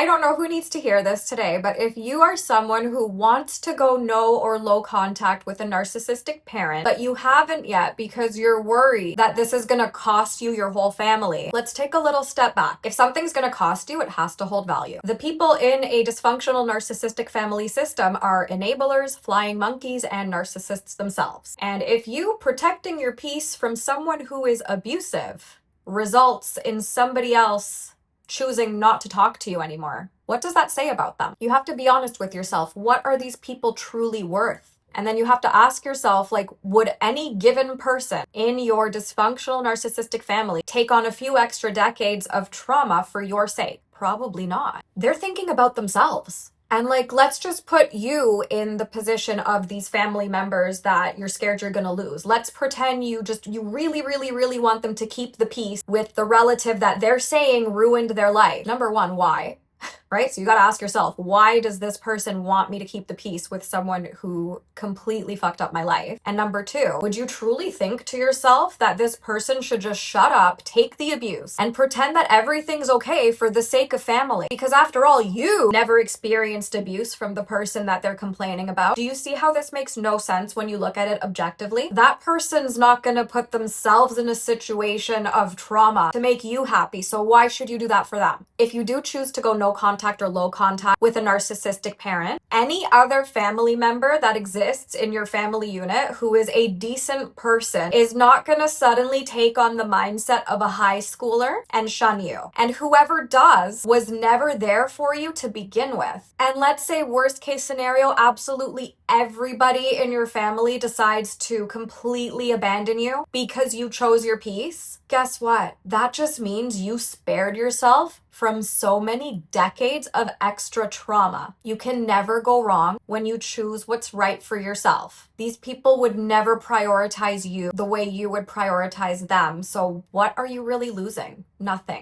I don't know who needs to hear this today, but if you are someone who wants to go no or low contact with a narcissistic parent, but you haven't yet because you're worried that this is going to cost you your whole family, let's take a little step back. If something's going to cost you, it has to hold value. The people in a dysfunctional narcissistic family system are enablers, flying monkeys, and narcissists themselves. And if you protecting your peace from someone who is abusive results in somebody else choosing not to talk to you anymore, what does that say about them? You have to be honest with yourself. What are these people truly worth? And then you have to ask yourself, like, would any given person in your dysfunctional narcissistic family take on a few extra decades of trauma for your sake? Probably not. They're thinking about themselves. And like, let's just put you in the position of these family members that you're scared you're gonna lose. Let's pretend you really, really, really want them to keep the peace with the relative that they're saying ruined their life. Number one, why? Right? So you got to ask yourself, why does this person want me to keep the peace with someone who completely fucked up my life? And number two, would you truly think to yourself that this person should just shut up, take the abuse, and pretend that everything's okay for the sake of family? Because after all, you never experienced abuse from the person that they're complaining about. Do you see how this makes no sense when you look at it objectively? That person's not going to put themselves in a situation of trauma to make you happy. So why should you do that for them? If you do choose to go no contact or low contact with a narcissistic parent, any other family member that exists in your family unit who is a decent person is not going to suddenly take on the mindset of a high schooler and shun you. And whoever does was never there for you to begin with. And let's say worst case scenario, absolutely everybody in your family decides to completely abandon you because you chose your peace. Guess what? That just means you spared yourself from so many decades of extra trauma. You can never go wrong when you choose what's right for yourself. These people would never prioritize you the way you would prioritize them. So what are you really losing? Nothing.